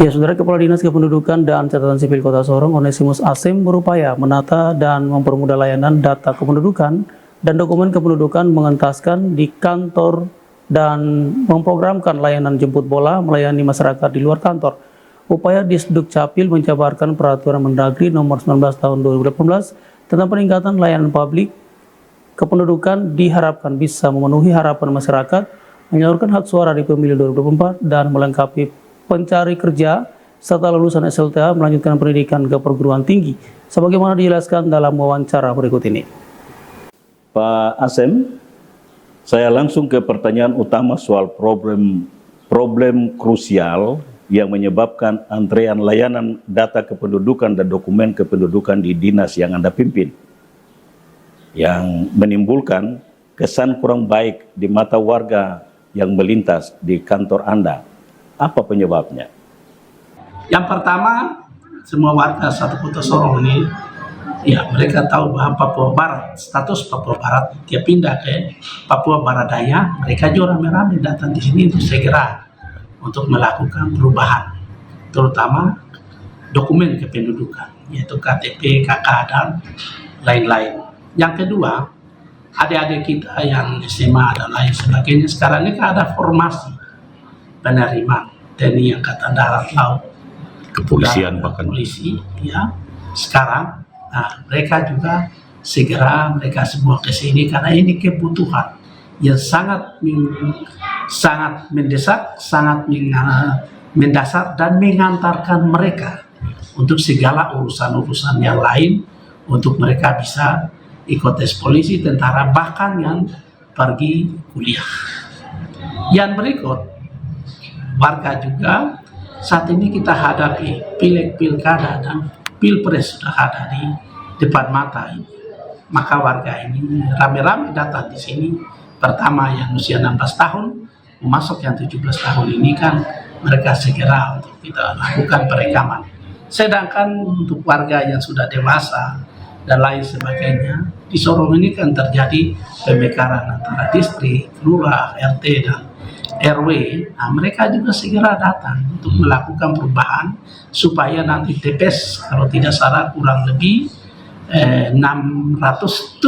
Ya, Saudara, Kepala Dinas Kependudukan dan Catatan Sipil Kota Sorong, Onesimus Asim, berupaya menata dan mempermudah layanan data kependudukan dan dokumen kependudukan, mengentaskan di kantor dan memprogramkan layanan jemput bola melayani masyarakat di luar kantor. Upaya Disduk Capil menjabarkan peraturan Mendagri nomor 19 tahun 2018 tentang peningkatan layanan publik kependudukan diharapkan bisa memenuhi harapan masyarakat, menyalurkan hak suara di pemilu 2024 dan melengkapi pencari kerja serta lulusan SLTA melanjutkan pendidikan ke perguruan tinggi, sebagaimana dijelaskan dalam wawancara berikut ini. Pak Asem, saya langsung ke pertanyaan utama soal problem krusial yang menyebabkan antrean layanan data kependudukan dan dokumen kependudukan di dinas yang Anda pimpin, yang menimbulkan kesan kurang baik di mata warga yang melintas di kantor Anda. Apa penyebabnya? Yang pertama, semua warga satu Kota Sorong ini, ya mereka tahu bahwa Papua Barat, status Papua Barat, dia pindah ke Papua Barat Daya, mereka juga rame-rame datang di sini untuk segera untuk melakukan perubahan, terutama dokumen kependudukan, yaitu KTP, KK, dan lain-lain. Yang kedua, adik-adik kita yang SMA dan lain sebagainya, sekarang ini kan ada formasi penerimaan TNI Angkatan Darat, Laut, Kepolisian bahkan. polisi, ya. Sekarang, mereka juga segera mereka semua ke sini karena ini kebutuhan yang sangat mendesak, sangat mendasar dan mengantarkan mereka untuk segala urusan-urusan yang lain, untuk mereka bisa ikut tes polisi, tentara, bahkan yang pergi kuliah. Yang berikut, warga juga saat ini kita hadapi pileg, pilkada, dan pilpres sudah ada di depan mata ini. Maka warga ini rame-rame datang di sini. Pertama yang usia 16 tahun, masuk yang 17 tahun ini kan mereka segera untuk kita lakukan perekaman. Sedangkan untuk warga yang sudah dewasa dan lain sebagainya, di Sorong ini kan terjadi pemekaran antara distrik, lurah, RT, dan RW. Nah, mereka juga segera datang untuk melakukan perubahan supaya nanti TPS, kalau tidak salah kurang lebih 670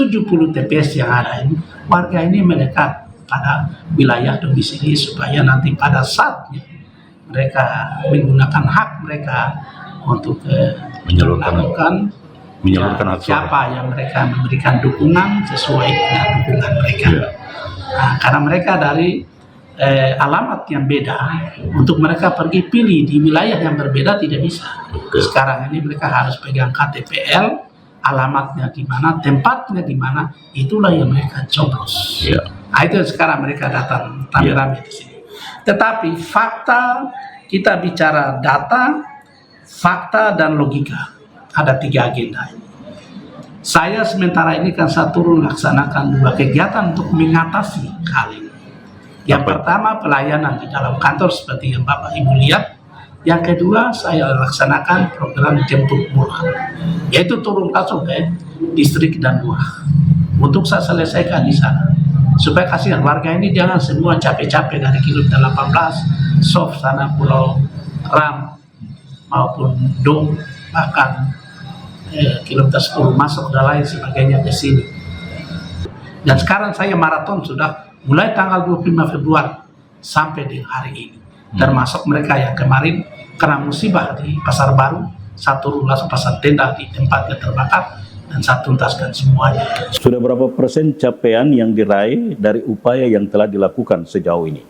TPS yang ada ini, warga ini mendekat pada wilayah domisili supaya nanti pada saatnya mereka menggunakan hak mereka untuk menyalurkan hak siapa yang mereka memberikan dukungan sesuai dengan dukungan mereka. Nah, karena mereka dari alamat yang beda, untuk mereka pergi pilih di wilayah yang berbeda tidak bisa. Sekarang ini mereka harus pegang KTPL, alamatnya di mana, tempatnya di mana, itulah yang mereka coblos. Nah, itu sekarang mereka datang rame-rame di sini. Tetapi fakta, kita bicara data, fakta, dan logika. Ada 3 agenda ini. Saya sementara ini kan saya turun laksanakan 2 kegiatan untuk mengatasi hal ini. Yang pertama, pelayanan di dalam kantor seperti yang Bapak Ibu lihat. Yang kedua, saya laksanakan program jemput bola, yaitu turun langsung ke distrik dan lurah untuk saya selesaikan di sana, supaya kasihan warga ini jangan semua capek-capek dari kilometer 18 soft sana Pulau Ram maupun Dong, bahkan kilometer 10 masuk dan lain sebagainya ke sini. Dan sekarang saya maraton sudah mulai tanggal 25 Februari sampai di hari ini, termasuk mereka yang kemarin karena musibah di Pasar Baru, satu langsung pasang tenda di tempatnya terbakar dan saya tuntaskan semuanya. Sudah berapa persen capaian yang diraih dari upaya yang telah dilakukan sejauh ini?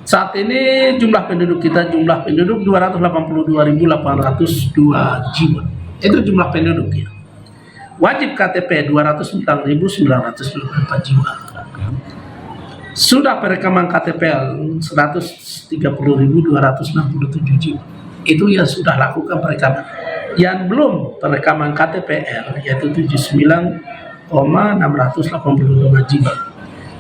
Saat ini jumlah penduduk 282.802 jiwa. Itu jumlah penduduk ya. Wajib KTP 209.924 jiwa. Sudah perekaman KTPL 130.267 jiwa. Itu yang sudah lakukan perekaman. Yang belum perekaman KTPL yaitu 79.685 jiwa.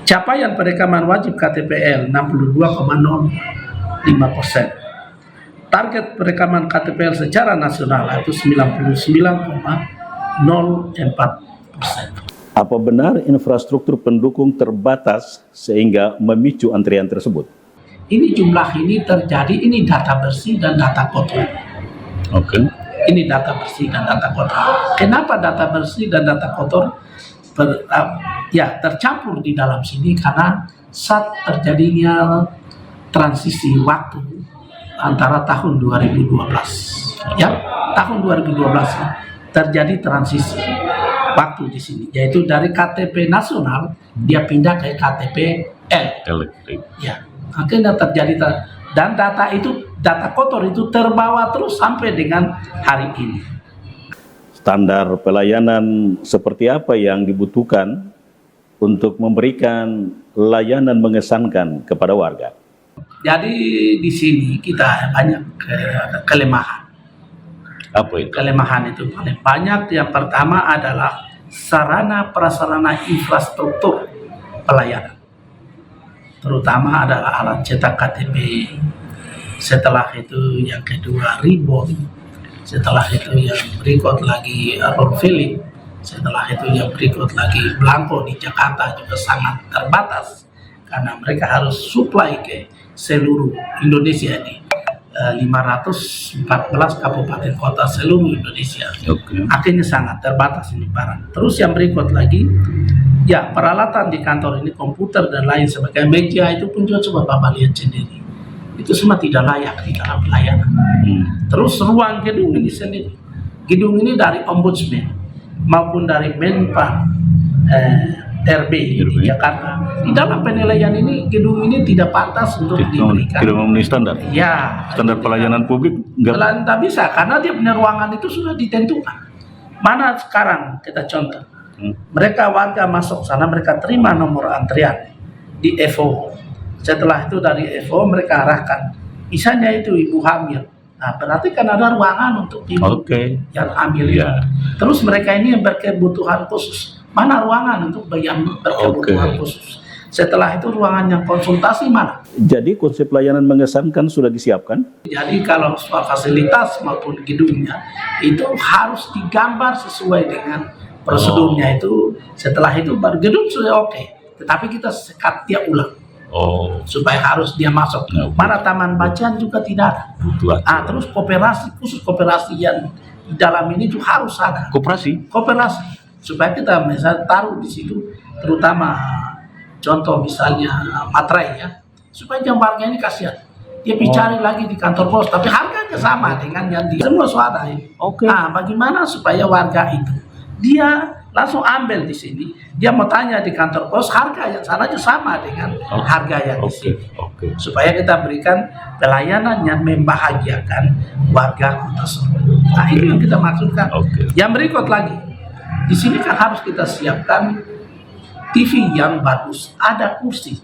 Capaian perekaman wajib KTPL 62,05%. Target perekaman KTPL secara nasional itu 99,04%. Apa benar infrastruktur pendukung terbatas sehingga memicu antrian tersebut? ini jumlah ini terjadi, ini data bersih dan data kotor. Oke. Ini data bersih dan data kotor. Kenapa data bersih dan data kotor tercampur di dalam sini? Karena saat terjadinya transisi waktu antara tahun 2012, ya, tahun 2012 terjadi transisi waktu di sini, yaitu dari KTP nasional dia pindah ke KTP Elektrik. ya, akhirnya terjadi dan data kotor itu terbawa terus sampai dengan hari ini. Standar pelayanan seperti apa yang dibutuhkan untuk memberikan layanan mengesankan kepada warga? Jadi di sini kita banyak kelemahan. Apa itu? Kelemahan itu paling banyak. Yang pertama adalah sarana prasarana infrastruktur pelayanan. Terutama adalah alat cetak KTP. Setelah itu yang kedua ribbon. Setelah itu yang berikut lagi roll filling. Setelah itu yang berikut lagi belangko di Jakarta juga sangat terbatas. Karena mereka harus supply ke seluruh Indonesia ini. 514 kabupaten kota seluruh Indonesia. Oke. Akhirnya sangat terbatas ini barang. Terus yang berikut lagi, ya peralatan di kantor ini, komputer dan lain sebagainya, meja itu pun juga coba Bapak lihat sendiri. Itu semua tidak layak di dalam pelayanan. Terus ruang gedung ini sendiri. Gedung ini dari Ombudsman maupun dari Menpan RB di Jakarta. Di dalam penilaian ini gedung ini tidak pantas untuk diberikan. Tidak memenuhi standar. Ya, Standar pelayanan publik enggak. tidak bisa karena dia punya ruangan itu sudah ditentukan. Mana sekarang kita contoh, mereka warga masuk sana, mereka terima nomor antrian di FO. Setelah itu dari FO mereka arahkan, misalnya itu ibu hamil. Nah, berarti kan ada ruangan untuk ibu yang hamil itu. Terus mereka ini yang berkebutuhan khusus. Mana ruangan untuk bayi yang berkebutuhan khusus? Setelah itu ruangan yang konsultasi mana? Jadi konsep pelayanan mengesankan sudah disiapkan? Jadi kalau soal fasilitas maupun gedungnya itu harus digambar sesuai dengan prosedurnya itu. Setelah itu baru gedung sudah oke. Tetapi kita sekat dia ulang. Supaya harus dia masuk. Mana taman bacaan juga tidak ada. Terus koperasi, khusus koperasi yang di dalam ini juga harus ada. Koperasi? Koperasi. Supaya kita misalnya taruh di situ, terutama contoh misalnya materai ya, supaya jam warga ini kasihan. Dia cari lagi di kantor pos, tapi harganya sama dengan yang di semua swasta ini. Nah, bagaimana supaya warga itu dia langsung ambil di sini, dia mau tanya di kantor pos, harga yang sana aja sama dengan harga yang di sini. Supaya kita berikan pelayanan yang membahagiakan warga Kota Sorong. Nah, itu yang kita maksudkan. Yang berikut lagi, di sini kan harus kita siapkan TV yang bagus, ada kursi.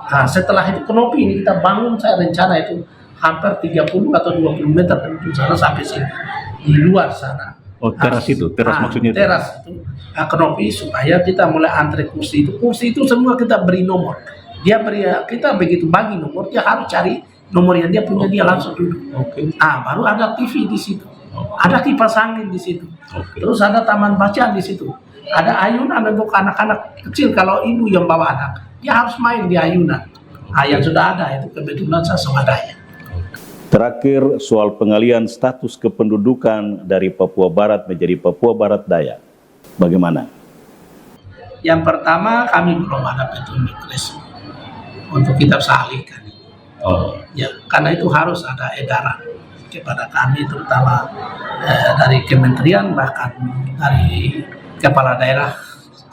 Nah, setelah itu kanopi ini kita bangun, saya rencana itu hampir 30 atau 20 meter dari sana sampai sini, di luar sana. Teras itu, teras maksudnya itu? Teras itu, kanopi supaya kita mulai antre kursi itu. Kursi itu semua kita beri nomor. Dia beri, kita begitu bagi nomor, dia harus cari nomor yang dia punya, dia langsung duduk. Nah, baru ada TV di situ. Ada kipas angin di situ. Terus ada taman bacaan di situ. Ada ayunan untuk anak-anak kecil. Kalau ibu yang bawa anak, dia harus main di ayunan. Yang sudah ada itu kebetulan saya swadaya. Terakhir, soal pengalihan status kependudukan dari Papua Barat menjadi Papua Barat Daya. Bagaimana? Yang pertama, kami belum ada petunjuk resmi untuk kita bisa alihkan. Ya, karena itu harus ada edaran kepada kami, terutama dari kementerian, bahkan dari kepala daerah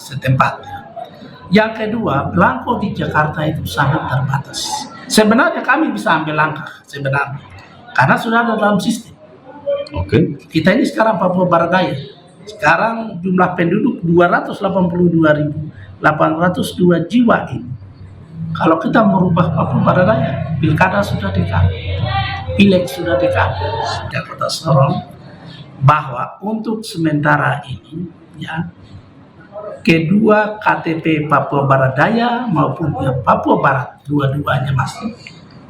setempat. Yang kedua, belangko di Jakarta itu sangat terbatas. Sebenarnya kami bisa ambil langkah sebenarnya, karena sudah ada dalam sistem. Kita ini sekarang Papua Barat Daya, sekarang jumlah penduduk 282.802 jiwa ini. Kalau kita merubah Papua Barat Daya, pilkada sudah dekat. Pileg sudah dekat di Kota Sorong, bahwa untuk sementara ini ya, kedua KTP Papua Barat Daya maupun yang Papua Barat, dua-duanya masih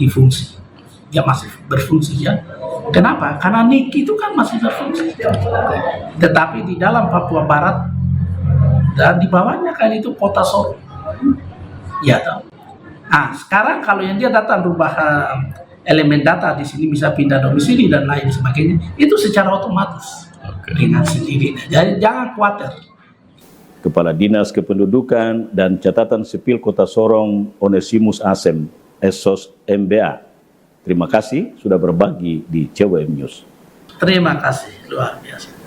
difungsi, dia masih berfungsi ya. Kenapa? Karena NIK itu kan masih berfungsi. Tetapi di dalam Papua Barat dan di bawahnya kan itu Kota Sorong, ya tahu. Nah, sekarang kalau yang dia datang rubah elemen data di sini bisa pindah domisili dan lain sebagainya, itu secara otomatis dengan sendirinya. Jadi jangan khawatir. Kepala Dinas Kependudukan dan Catatan Sipil Kota Sorong Onesimus Asem, Esos MBA. Terima kasih sudah berbagi di CWM News. Terima kasih, luar biasa.